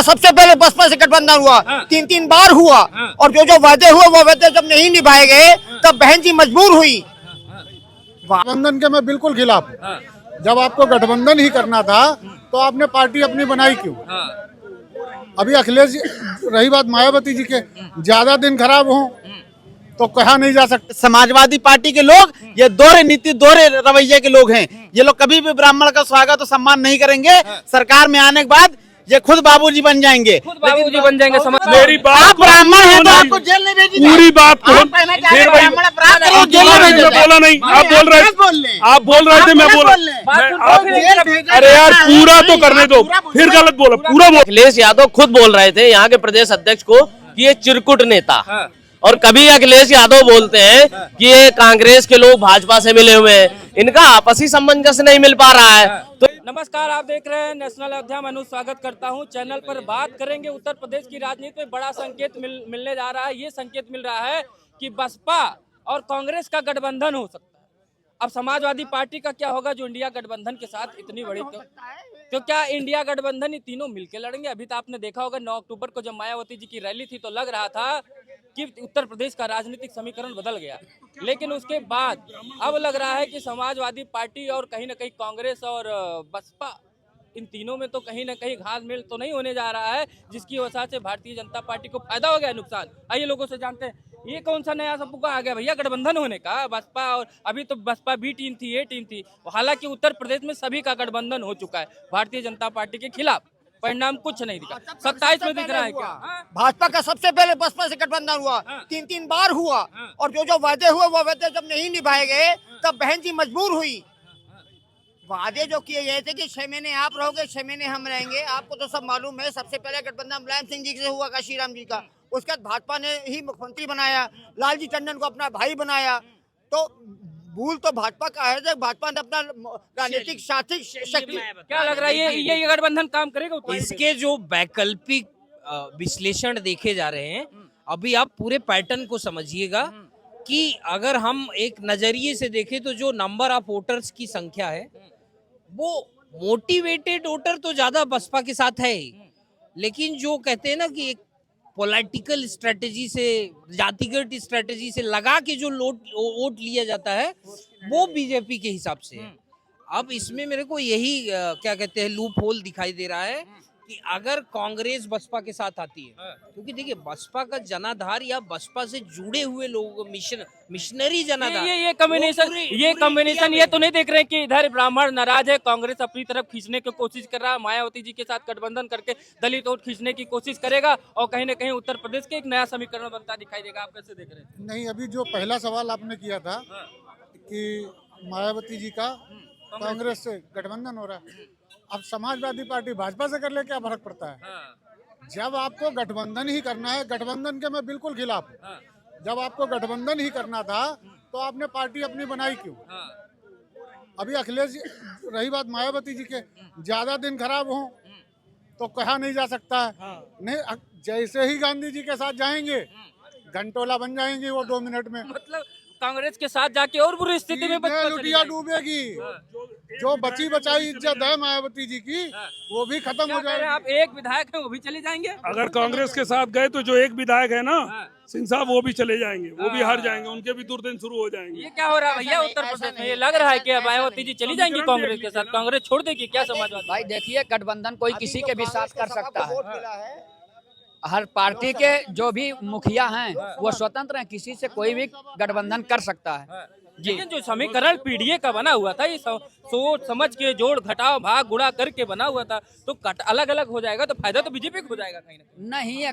का सबसे पहले बसपा से गठबंधन हुआ, 3-3 बार हुआ, और जो जो वादे हुए वो वादे जब नहीं निभाए गए तब बहन जी मजबूर हुई। गठबंधन के मैं बिल्कुल खिलाफ हूँ। जब आपको गठबंधन ही करना था तो आपने पार्टी अपनी बनाई क्यों? अभी अखिलेश जी, रही बात मायावती जी के, ज्यादा दिन खराब हो तो कहा नहीं जा सकता। समाजवादी पार्टी के लोग ये दोहरे नीति दोहरे रवैये के लोग हैं। ये लोग कभी भी ब्राह्मण का स्वागत और सम्मान नहीं करेंगे। सरकार में आने के बाद ये खुद बाबूजी बन जाएंगे। बाबूजी बन जाएंगे। मेरी बात, आप ब्राह्मण हैं तो आपको जेल नहीं भेजी पूरी बात को ब्राह्मण अपराध करो, जेल नहीं भेजा जाए। बोला नहीं, आप बोल रहे थे, मैं बोला। अरे यार पूरा तो करने दो, फिर गलत बोला, पूरा बोल। अखिलेश यादव खुद बोल रहे थे यहाँ के प्रदेश अध्यक्ष को कि ये चिरकुट नेता, और कभी अखिलेश यादव बोलते हैं कि ये कांग्रेस के लोग भाजपा से मिले हुए हैं। इनका आपसी सामंजस्य नहीं मिल पा रहा है। तो नमस्कार, आप देख रहे हैं नेशनल अयोध्या। मैं स्वागत करता हूं चैनल पर। बात करेंगे उत्तर प्रदेश की राजनीति में बड़ा संकेत मिलने जा रहा है। ये संकेत मिल रहा है कि बसपा और कांग्रेस का गठबंधन हो सकता है। अब समाजवादी पार्टी का क्या होगा जो इंडिया गठबंधन के साथ इतनी बड़ी, तो क्या इंडिया गठबंधन ये तीनों मिलकर लड़ेंगे? अभी तो आपने देखा होगा 9 अक्टूबर को जब मायावती जी की रैली थी तो लग रहा था कि उत्तर प्रदेश का राजनीतिक समीकरण बदल गया, लेकिन उसके बाद अब लग रहा है कि समाजवादी पार्टी और कहीं ना कहीं कांग्रेस और बसपा, इन तीनों में तो कहीं ना कहीं घाल मेल तो नहीं होने जा रहा है, जिसकी वजह से भारतीय जनता पार्टी को फायदा हो गया, नुकसान। आइए लोगों से जानते हैं ये कौन सा नया सबका आ गया भैया गठबंधन होने का। बसपा और अभी तो बसपा बी टीम थी, ए टीम थी। हालांकि उत्तर प्रदेश में सभी का गठबंधन हो चुका है भारतीय जनता पार्टी के खिलाफ। परिणाम कुछ नहीं दिखा। 27 में दिख रहा है क्या? भाजपा का सबसे पहले बसपा से गठबंधन हुआ, 3-3 बार हुआ, और जो जो वादे हुए वो वादे जब नहीं निभाए गए तब बहन जी मजबूर हुई। वादे जो किए गए थे कि 6 महीने आप रहोगे, 6 महीने हम रहेंगे, आपको तो सब मालूम है। सबसे पहले गठबंधन मुलायम सिंह जी से हुआ, काशीराम जी का। उसके बाद भाजपा ने ही मुख्यमंत्री बनाया, लालजी टंडन को अपना भाई बनाया। तो भूल तो भाजपा का है जब भाजपा ने अपना राजनीतिक साथी शक्ति। क्या लग रहा है ये गठबंधन काम करेगा? इसके जो वैकल्पिक विश्लेषण देखे जा रहे हैं, अभी आप पूरे पैटर्न को समझिएगा कि अगर हम एक नजरिए से देखें तो जो नंबर ऑफ वोटर्स की संख्या है वो मोटिवेटेड वोटर तो ज्यादा बसपा के साथ है, लेकिन जो कहते हैं ना कि एक पॉलिटिकल स्ट्रेटेजी से, जातिगत स्ट्रेटेजी से लगा के जो वोट लिया जाता है वो बीजेपी के हिसाब से है। अब इसमें मेरे को यही क्या कहते हैं लूप होल दिखाई दे रहा है कि अगर कांग्रेस बसपा के साथ आती है, क्योंकि देखिए बसपा का जनाधार या बसपा से जुड़े हुए लोग, मिशनरी जनाधार, ये कॉम्बिनेशन ये तो नहीं देख रहे हैं कि इधर ब्राह्मण नाराज है, कांग्रेस अपनी तरफ खींचने की कोशिश कर रहा है, मायावती जी के साथ गठबंधन करके दलित वोट खींचने की कोशिश करेगा, और कहीं ना कहीं उत्तर प्रदेश के एक नया समीकरण बनता दिखाई देगा। आप कैसे देख रहे हैं? नहीं, अभी जो पहला सवाल आपने किया था कि मायावती जी का कांग्रेस से गठबंधन हो रहा है, अब समाजवादी पार्टी भाजपा से कर ले क्या फर्क पड़ता है? जब आपको गठबंधन ही करना है, गठबंधन के मैं बिल्कुल खिलाफ हूँ। जब आपको गठबंधन ही करना था तो आपने पार्टी अपनी बनाई क्यों? अभी अखिलेश जी, रही बात मायावती जी के, ज्यादा दिन खराब हो तो कहा नहीं जा सकता है। नहीं, जैसे ही गांधी जी के साथ जाएंगे घंटोला बन जाएंगे वो 2 मिनट में। मतलब कांग्रेस के साथ जाके और बुरी स्थिति में लुटिया डूबेगी। जो बची बचाई इज्जत है मायावती जी की वो भी खत्म हो जाएगी। आप एक विधायक है वो भी चले जाएंगे? अगर कांग्रेस के साथ गए तो जो एक विधायक है ना सिंह साहब, वो भी चले जाएंगे, वो भी हार जाएंगे, उनके भी दुर्दिन शुरू हो जाएंगे। ये क्या हो रहा है भैया उत्तर प्रदेश में? ये लग रहा है कि मायावती जी चली जाएंगी कांग्रेस के साथ, कांग्रेस छोड़ देगी क्या समाजवादी? भाई देखिए, गठबंधन कोई किसी के भी साथ कर सकता है। हर पार्टी के जो भी मुखिया हैं वो स्वतंत्र हैं, किसी से कोई भी गठबंधन कर सकता है। लेकिन जो समीकरण पीडीए का बना हुआ था, ये सोच समझ के जोड़ घटाव भाग गुणा करके बना हुआ था, तो अलग अलग हो जाएगा तो फायदा तो बीजेपी को हो जाएगा कहीं ना कहीं। नहीं,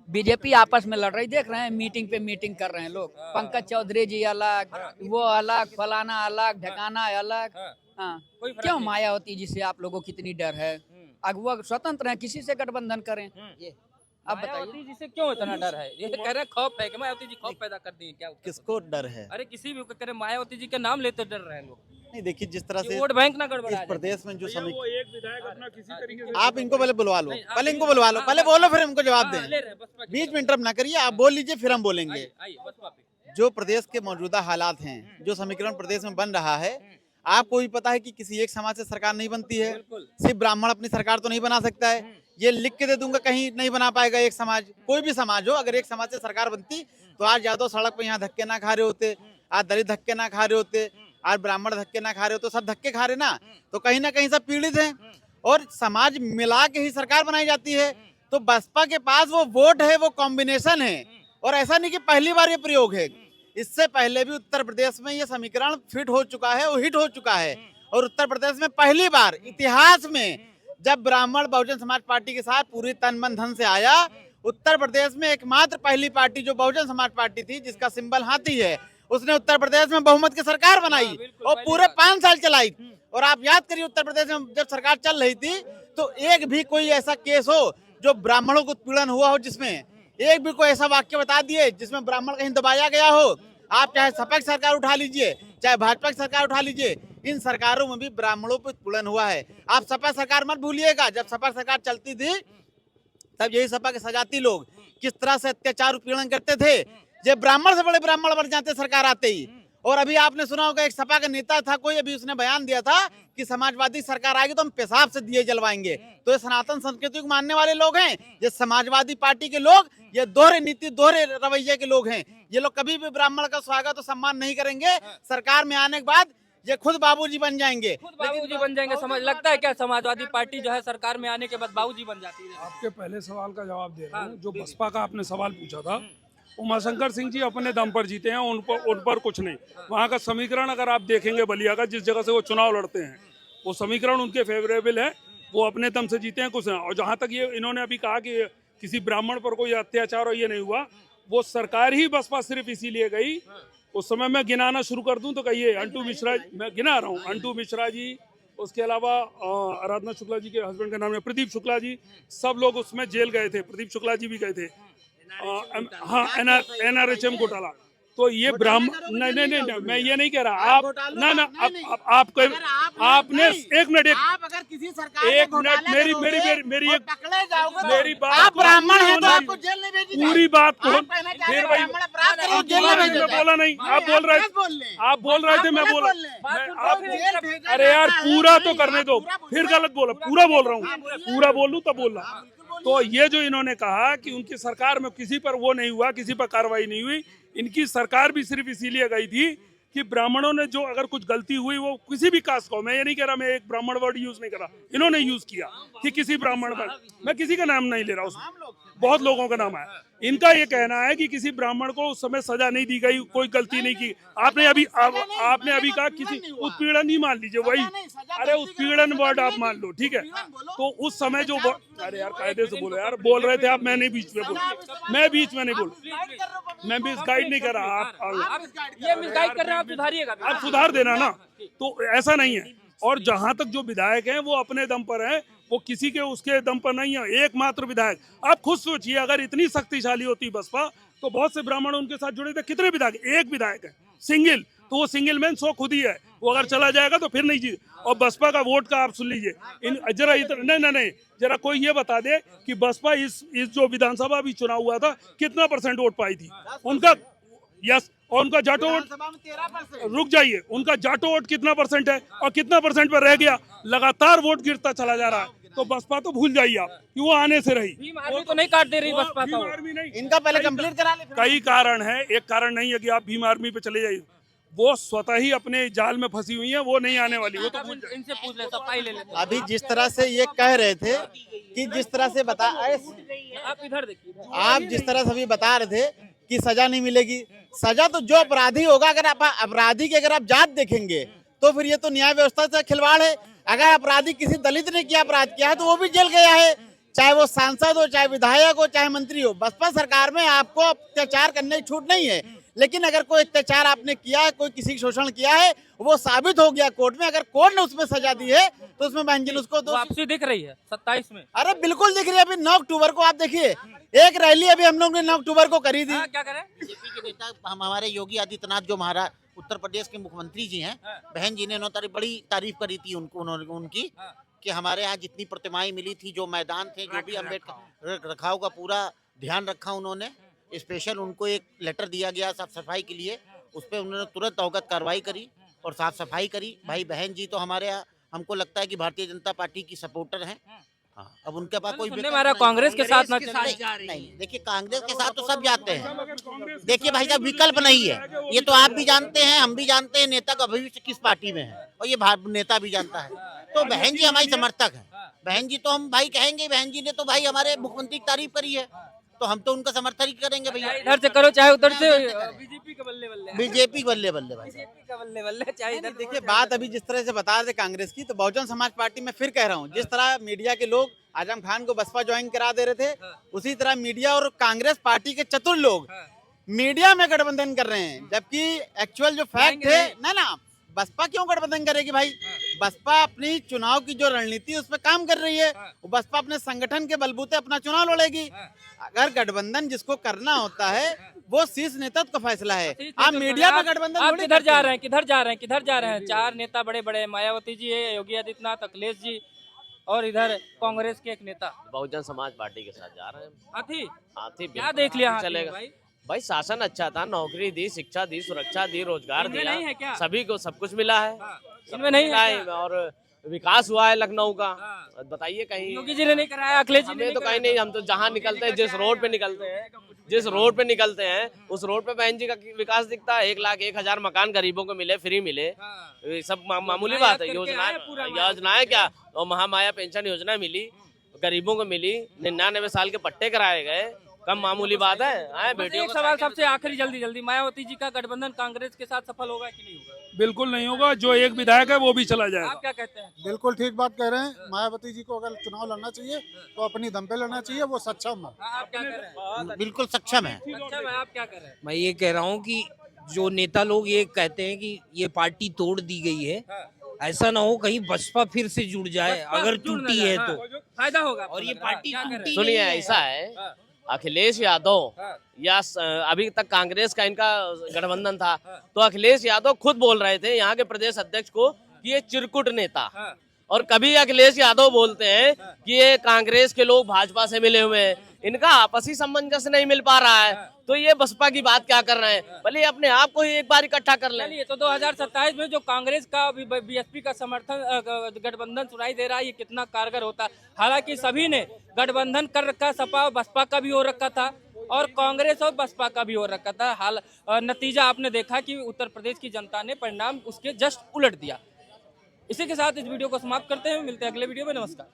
बीजेपी आपस में लड़ रही, देख रहे हैं मीटिंग पे मीटिंग कर रहे हैं लोग। पंकज चौधरी जी अलग, वो अलग, फलाना अलग, ढकाना अलग। हाँ, क्यों मायावती जी से आप लोगों को कितनी डर है? अब वो स्वतंत्र है, किसी से गठबंधन करें। ये अब मायावती जी से क्यों इतना डर है? ये कह रहे खौफ है कि मायावती जी खौफ पैदा कर दी क्या? किसको डर है? अरे किसी भी कह रहे मायावती जी का नाम लेते डर रहे हैं लोग। नहीं, देखिए जिस तरह से वोट बैंक ना गड़बड़ा इस प्रदेश में जो वो एक विधायक अपना किसी तरीके से, आप इनको पहले बुलवा लो, पहले इनको बुलवा लो, पहले बोलो फिर हमको जवाब दें। बीच में इंटरप्ट ना करिए, आप बोल लीजिए फिर हम बोलेंगे। जो प्रदेश के मौजूदा हालात हैं, जो समीकरण प्रदेश में बन रहा है, आपको भी पता है कि किसी एक समाज से सरकार नहीं बनती है। सिर्फ ब्राह्मण अपनी सरकार तो नहीं बना सकता है, ये लिख के दे दूंगा कहीं नहीं बना पाएगा एक समाज। कोई भी समाज हो, अगर एक समाज से सरकार बनती तो आज यादव सड़क पे यहाँ धक्के ना खा रहे होते, आज दलित धक्के ना खा रहे होते, आज ब्राह्मण धक्के ना खा रहे होते, सब धक्के खा रहे ना। तो कहीं ना कहीं सब पीड़ित हैं और समाज मिला के ही सरकार बनाई जाती है। तो बसपा के पास वो वोट है, वो कॉम्बिनेशन है। और ऐसा नहीं कि पहली बार ये प्रयोग है, इससे पहले भी उत्तर प्रदेश में ये समीकरण फिट हो चुका है, वो हिट हो चुका है। और उत्तर प्रदेश में पहली बार इतिहास में जब ब्राह्मण बहुजन समाज पार्टी के साथ पूरी तन मन धन से आया, उत्तर प्रदेश में एकमात्र पहली पार्टी जो बहुजन समाज पार्टी थी, जिसका सिंबल हाथी है, उसने उत्तर प्रदेश में बहुमत की सरकार बनाई और पूरे 5 साल चलाई। और आप याद करिए उत्तर प्रदेश में जब सरकार चल रही थी तो एक भी कोई ऐसा केस हो जो ब्राह्मणों को उत्पीड़न हुआ हो, जिसमें एक भी कोई ऐसा वाक्य बता दिए जिसमें ब्राह्मण कहीं दबाया गया हो। आप चाहे सपा की सरकार उठा लीजिए, चाहे भाजपा की सरकार उठा लीजिए, इन सरकारों में भी ब्राह्मणों पर उत्पीड़न हुआ है। आप सपा सरकार मत भूलिएगा, जब सपा सरकार चलती थी तब यही सपा के सजाती लोग किस तरह से अत्याचार उत्पीड़न करते थे। ये ब्राह्मण से बड़े ब्राह्मण बन जाते सरकार आते ही। और अभी आपने सुना होगा एक सपा का नेता था कोई, अभी उसने बयान दिया था कि समाजवादी सरकार आएगी तो हम पेशाब से दिए जलवाएंगे। तो ये सनातन संस्कृति को मानने वाले लोग हैं, ये समाजवादी पार्टी के लोग, ये दोहरे नीति दोहरे रवैये के लोग हैं। ये लोग कभी भी ब्राह्मण का स्वागत और सम्मान नहीं करेंगे। सरकार में आने के बाद ये खुद बाबूजी बन जाएंगे, बाबूजी बन जाएंगे। समझ लगता है क्या समाजवादी पार्टी जो है सरकार में आने के बाद बाबूजी बन जाती है? आपके पहले सवाल का जवाब दे रहा हूँ। जो बसपा का आपने सवाल पूछा था, उमाशंकर सिंह जी अपने दम पर जीते हैं, उन पर कुछ नहीं। वहाँ का समीकरण अगर आप देखेंगे, बलिया का जिस जगह से वो चुनाव लड़ते हैं, वो समीकरण उनके फेवरेबल है, वो अपने दम से जीते हैं, कुछ नहीं। और जहाँ तक ये इन्होंने अभी कहा कि किसी ब्राह्मण पर कोई अत्याचार और ये नहीं हुआ, वो सरकार ही बसपा सिर्फ इसीलिए गई। उस समय मैं गिनाना शुरू कर दूं तो कहिए अंटू मिश्रा, मैं गिना रहा हूँ, अंटू मिश्रा जी, उसके अलावा आराधना शुक्ला जी के हस्बैंड का नाम है प्रदीप शुक्ला जी, सब लोग उसमें जेल गए थे। प्रदीप शुक्ला जी भी गए थे। हाँ, NRHM घोटाला। तो ये ब्राह्मण नहीं, मैं ये नहीं कह रहा। आप ना आपको आपने एक मिनट मेरी बात ब्राह्मण है तो आपको जेल नहीं भेजी पूरी बात फिर वही बोला नहीं, आप बोल रहे थे, मैं बोला। अरे यार पूरा तो करने दो, फिर गलत बोला। पूरा बोल रहा हूँ, पूरा बोल लूँ तब बोल रहा। तो ये जो इन्होंने कहा कि उनकी सरकार में किसी पर वो नहीं हुआ, किसी पर कार्रवाई नहीं हुई, इनकी सरकार भी सिर्फ इसीलिए गई थी कि ब्राह्मणों ने जो अगर कुछ गलती हुई, वो किसी भी कास्ट को, मैं ये नहीं कह रहा, मैं एक ब्राह्मण वर्ड यूज नहीं कर रहा, इन्होंने यूज किया कि किसी ब्राह्मण पर, मैं किसी का नाम नहीं ले रहा, उसमें बहुत लोगों का नाम है। इनका ये कहना है कि किसी ब्राह्मण को उस समय सजा नहीं दी गई, कोई गलती नहीं की। आपने अभी कहा किसी उत्पीड़न ही मान लीजिए, वही, अरे उत्पीड़न वर्ड आप मान लो, ठीक है। तो उस समय जो, अरे यार कायदे से बोलो यार, बोल रहे थे आप, मैं नहीं बीच में बोल, मैं बीच में नहीं बोल, मैं भी गाइड नहीं कर रहा। आप सुधारिएगा, आप सुधार देना ना, तो ऐसा नहीं है। और जहां तक जो विधायक हैं वो अपने दम पर हैं, वो किसी के उसके दम पर नहीं है। एकमात्र विधायक, आप खुद सोचिए, अगर इतनी शक्तिशाली होती बसपा तो बहुत से ब्राह्मण उनके साथ जुड़े थे। कितने विधायक? एक विधायक है सिंगल, तो वो सिंगल मैन 100 खुद ही है, वो अगर चला जाएगा तो फिर नहीं जीत। और बसपा का वोट का आप सुन लीजिए, जरा नहीं, जरा कोई ये बता दे कि बसपा इस जो विधानसभा भी चुनाव हुआ था कितना % वोट पाई थी उनका? यस। और उनका जाटो वोट, रुक जाइए, उनका जाटो वोट कितना % है और कितना % पर रह गया? लगातार वोट गिरता चला जा रहा है। तो बसपा तो भूल जाइए आप कि वो आने से रही, वो तो नहीं काट दे रही बसपा। भीम आर्मी नहीं, इनका पहले कंप्लीट करा ले। कई कारण है, एक कारण नहीं है कि आप भीम आर्मी पे चले जाइए, वो स्वतः ही अपने जाल में फंसी हुई है, वो नहीं आने वाली। वो तो इनसे पूछ ले, सब ले लेते। अभी जिस तरह से ये कह रहे थे कि जिस तरह से आप इधर देखिए, आप जिस तरह से अभी बता रहे थे कि सजा नहीं मिलेगी, सजा तो जो अपराधी होगा, अगर आप अपराधी की अगर आप जात देखेंगे तो फिर ये तो न्याय व्यवस्था से खिलवाड़ है। अगर अपराधी किसी दलित ने किया, अपराध किया है, तो वो भी जेल गया है, चाहे वो सांसद हो, चाहे विधायक हो, चाहे मंत्री हो। बसपा सरकार में आपको अत्याचार करने की छूट नहीं है, लेकिन अगर कोई अत्याचार आपने किया है, कोई किसी शोषण किया है, वो साबित हो गया कोर्ट में, अगर कोर्ट ने उसमें सजा दी है तो उसमें बहन जी उसको वापसी दिख रही है 27 में। अरे बिल्कुल दिख रही है। अभी 9 अक्टूबर को आप देखिए, एक रैली अभी हम लोग ने 9 अक्टूबर को करी थी। क्या करें? बीजेपी के नेता हमारे योगी आदित्यनाथ, जो हमारा उत्तर प्रदेश के मुख्यमंत्री जी हैं, बहन जी ने उन्होंने बड़ी तारीफ करी थी उनकी कि हमारे यहाँ जितनी प्रतिमाएं मिली थी, जो मैदान थे, जो भी अम्बेडकर रखाव का पूरा ध्यान रखा उन्होंने। स्पेशल उनको एक लेटर दिया गया साफ सफाई के लिए, उस पर उन्होंने तुरंत अवगत कार्रवाई करी और साफ सफाई करी। भाई बहन जी तो हमारे यहाँ, हमको लगता है कि भारतीय जनता पार्टी की सपोर्टर हैं, हाँ, अब उनके पास कोई सुनने विकल्प में आ रहा है नहीं। कांग्रेस के साथ ना के चले। साथ जा रही है। नहीं, देखिए कांग्रेस के साथ तो सब जाते हैं। देखिए भाई साहब विकल्प नहीं है, ये तो आप भी जानते हैं, हम भी जानते हैं नेता का भविष्य किस पार्टी में है, और ये नेता भी जानता है। तो बहन जी हमारी समर्थक है, बहन जी तो हम भाई कहेंगे, बहन जी ने तो भाई हमारे मुख्यमंत्री की तारीफ करी है, तो हम तो उनका समर्थन ही करेंगे भैया। इधर से करो चाहे उधर से, बीजेपी का बल्ले बल्ले, बीजेपी बल्ले बल्ले भाई। बीजेपी का बल्ले बल्ले, चाहे इधर देखिए बात अभी जिस तरह से बता रहे थे कांग्रेस की, तो बहुजन समाज पार्टी में फिर कह रहा हूँ, जिस तरह मीडिया के लोग आजम खान को बसपा ज्वाइन करा दे रहे थे, उसी तरह मीडिया और कांग्रेस पार्टी के चतुर लोग मीडिया में गठबंधन कर रहे हैं, जबकि एक्चुअल जो फैक्ट है ना बसपा क्यों गठबंधन करेगी भाई? बसपा अपनी चुनाव की जो रणनीति है उस पर काम कर रही है, वो बसपा अपने संगठन के बलबूते अपना चुनाव लड़ेगी। अगर गठबंधन जिसको करना होता है वो शीर्ष नेतृत्व का फैसला है, आप मीडिया में गठबंधन आप थोड़ी किधर करते जा हैं। रहे हैं, किधर जा रहे हैं, किधर जा रहे हैं? चार नेता बड़े बड़े, मायावती जी है, योगी आदित्यनाथ, अखिलेश जी, और इधर कांग्रेस के एक नेता बहुजन समाज पार्टी के साथ जा रहे हैं। हाथी। हाथी क्या देख लिया हाथी में चलेगा भाई? भाई, शासन अच्छा था, नौकरी दी, शिक्षा दी, सुरक्षा दी, रोजगार इनमें दिया, नहीं है क्या? सभी को सब कुछ मिला है। सब इनमें नहीं मिला है क्या? और विकास हुआ है लखनऊ का। बताइए कहीं योगी जी ने नहीं कराया, अखिलेश जी ने हमें तो कराया। कहीं नहीं, हम तो जहाँ निकलते हैं, जिस रोड पे निकलते हैं, जिस रोड पे निकलते हैं उस रोड पे बहन जी का विकास दिखता है। 1,01,000 मकान गरीबों को मिले, फ्री मिले, ये सब मामूली बात है। योजनाएं क्या, और महामाया पेंशन योजना मिली, गरीबों को मिली, 99 साल के पट्टे कराए गए, कम मामूली बात है। बेटियों एक को सवाल सबसे आखिरी, जल्दी, मायावती जी का गठबंधन कांग्रेस के साथ सफल होगा कि नहीं होगा? बिल्कुल नहीं होगा, जो एक विधायक है वो भी चला आप जाएगा। क्या कहते हैं? बिल्कुल ठीक बात कह रहे हैं। मायावती जी को अगर चुनाव लड़ना चाहिए तो अपनी दम पे लड़ना चाहिए, वो सक्षम है। आप क्या कह रहे हैं? बिल्कुल सक्षम है। अच्छा मैं, आप क्या कर रहे हैं? मैं ये कह रहा हूँ कि जो नेता लोग ये कहते हैं कि ये पार्टी तोड़ दी गई है, ऐसा ना हो कहीं बसपा फिर से जुड़ जाए, अगर टूटी है तो। फायदा होगा और ये आपको लग रहा है। पार्टी क्या कर रहे हैं? टूटी सुनिए, नहीं है। ऐसा है, अखिलेश यादव या अभी तक कांग्रेस का इनका गठबंधन था, तो अखिलेश यादव खुद बोल रहे थे यहाँ के प्रदेश अध्यक्ष को कि ये चिरकुट नेता, और कभी अखिलेश यादव बोलते हैं कि ये कांग्रेस के लोग भाजपा से मिले हुए हैं, इनका आपसी सामंजस्य नहीं मिल पा रहा है, तो ये बसपा की बात क्या कर रहे हैं? भले अपने आप को ही एक बार इकट्ठा कर लें। चलिए, तो 2027 में जो कांग्रेस का बीएसपी का समर्थन गठबंधन सुनाई दे रहा है, ये कितना कारगर होता है? हालांकि सभी ने गठबंधन कर रखा, सपा और बसपा का भी हो रखा था और कांग्रेस और बसपा का भी हो रखा था। नतीजा आपने देखा कि उत्तर प्रदेश की जनता ने परिणाम उसके जस्ट उलट दिया। इसी के साथ इस वीडियो को समाप्त करते हैं, मिलते हैं अगले वीडियो में। नमस्कार।